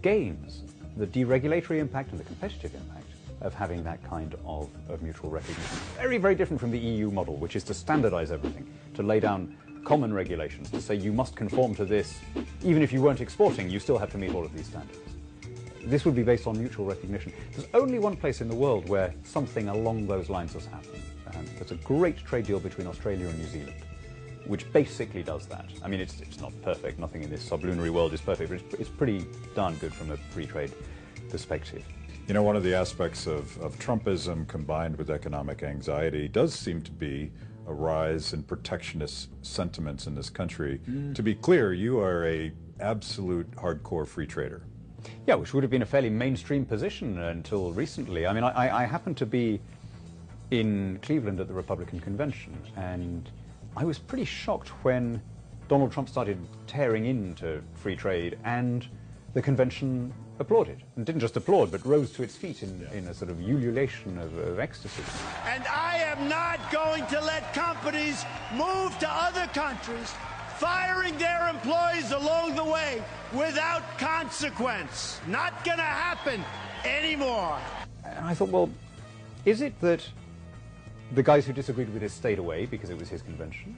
gains, the deregulatory impact and the competitive impact of having that kind of mutual recognition. Very, very different from the EU model, which is to standardize everything, to lay down common regulations, to say you must conform to this. Even if you weren't exporting, you still have to meet all of these standards. This would be based on mutual recognition. There's only one place in the world where something along those lines has happened. There's a great trade deal between Australia and New Zealand, which basically does that. I mean, it's not perfect. Nothing in this sublunary world is perfect, but it's pretty darn good from a free trade perspective. You know, one of the aspects of Trumpism combined with economic anxiety does seem to be a rise in protectionist sentiments in this country. To be clear, you are a absolute hardcore free trader. Yeah, which would have been a fairly mainstream position until recently. I mean, I happen to be in Cleveland at the Republican convention, and I was pretty shocked when Donald Trump started tearing into free trade, and the convention applauded, and didn't just applaud, but rose to its feet in a sort of ululation of ecstasy. And I am not going to let companies move to other countries, firing their employees along the way without consequence. Not going to happen anymore. And I thought, well, is it that the guys who disagreed with this stayed away because it was his convention?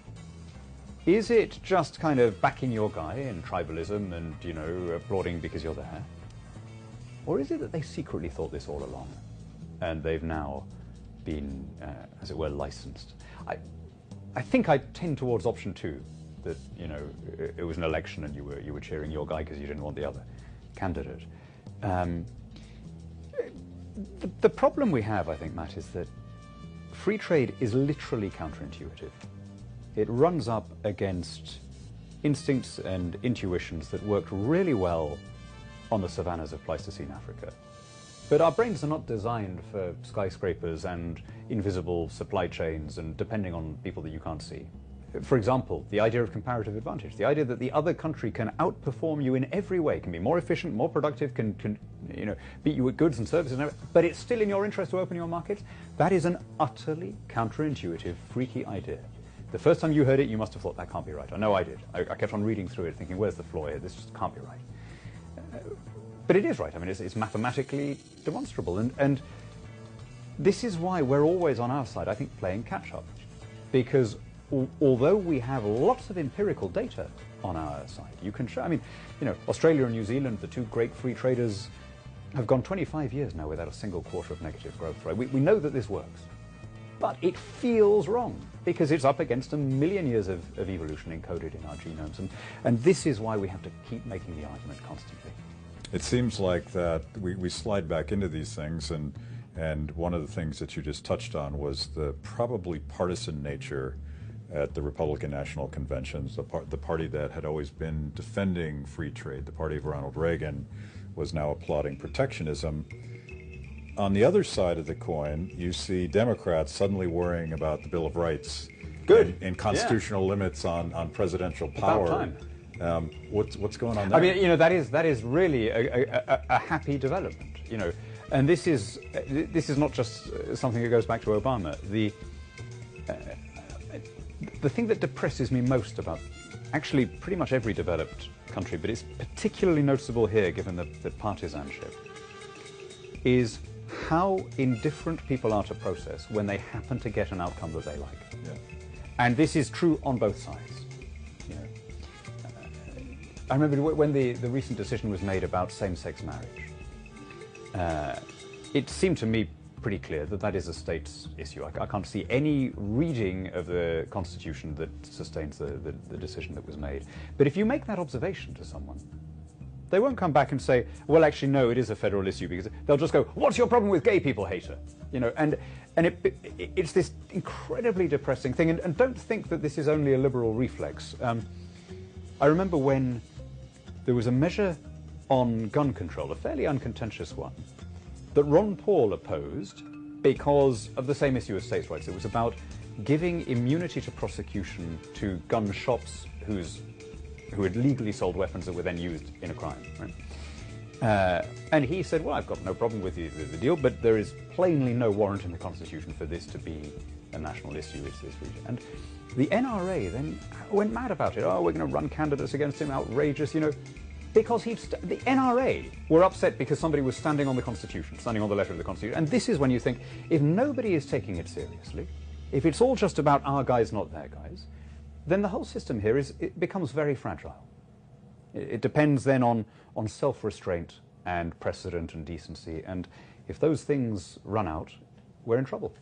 Is it just kind of backing your guy in tribalism and, you know, applauding because you're there? Or is it that they secretly thought this all along, and they've now been, as it were, licensed? I think I tend towards option 2, that, you know, it was an election and you were cheering your guy because you didn't want the other candidate. The problem we have, I think, Matt, is that free trade is literally counterintuitive. It runs up against instincts and intuitions that worked really well on the savannas of Pleistocene Africa. But our brains are not designed for skyscrapers and invisible supply chains and depending on people that you can't see. For example, the idea of comparative advantage, the idea that the other country can outperform you in every way, can be more efficient, more productive, can you know, beat you at goods and services, and everything, but it's still in your interest to open your markets. That is an utterly counterintuitive, freaky idea. The first time you heard it, you must have thought, that can't be right. I know I did. I kept on reading through it, thinking, where's the flaw here? This just can't be right. But it is right. I mean, it's mathematically demonstrable. And this is why we're always on our side, I think, playing catch-up. Because although we have lots of empirical data on our side, you can show, I mean, you know, Australia and New Zealand, the two great free traders, have gone 25 years now without a single quarter of negative growth rate. We know that this works. But it feels wrong because it's up against 1 million years of evolution encoded in our genomes. And this is why we have to keep making the argument constantly. It seems like that we slide back into these things, and one of the things that you just touched on was the probably partisan nature at the Republican National Conventions. The party that had always been defending free trade, the party of Ronald Reagan, was now applauding protectionism. On the other side of the coin, you see Democrats suddenly worrying about the Bill of Rights and constitutional limits on presidential power. About time. What's going on there? I mean, you know, that is really a happy development. You know, and this is not just something that goes back to Obama. The thing that depresses me most about actually pretty much every developed country, but it's particularly noticeable here given the partisanship, is how indifferent people are to process when they happen to get an outcome that they like. Yeah. And this is true on both sides. You know, I remember when the recent decision was made about same-sex marriage. It seemed to me pretty clear that that is a state's issue. I can't see any reading of the Constitution that sustains the decision that was made. But if you make that observation to someone, they won't come back and say, well, actually, no, it is a federal issue, because they'll just go, what's your problem with gay people, hater? You know, and it's this incredibly depressing thing. And don't think that this is only a liberal reflex. I remember when there was a measure on gun control, a fairly uncontentious one, that Ron Paul opposed because of the same issue as states' rights. It was about giving immunity to prosecution to gun shops who had legally sold weapons that were then used in a crime. Right? And he said, well, I've got no problem with the deal, but there is plainly no warrant in the Constitution for this to be a national issue. It's this region. And the NRA then went mad about it. Oh, we're going to run candidates against him, outrageous, you know, because the NRA were upset because somebody was standing on the Constitution, standing on the letter of the Constitution. And this is when you think, if nobody is taking it seriously, if it's all just about our guys, not their guys, then the whole system here it becomes very fragile. It depends then on self-restraint and precedent and decency, and if those things run out, we're in trouble.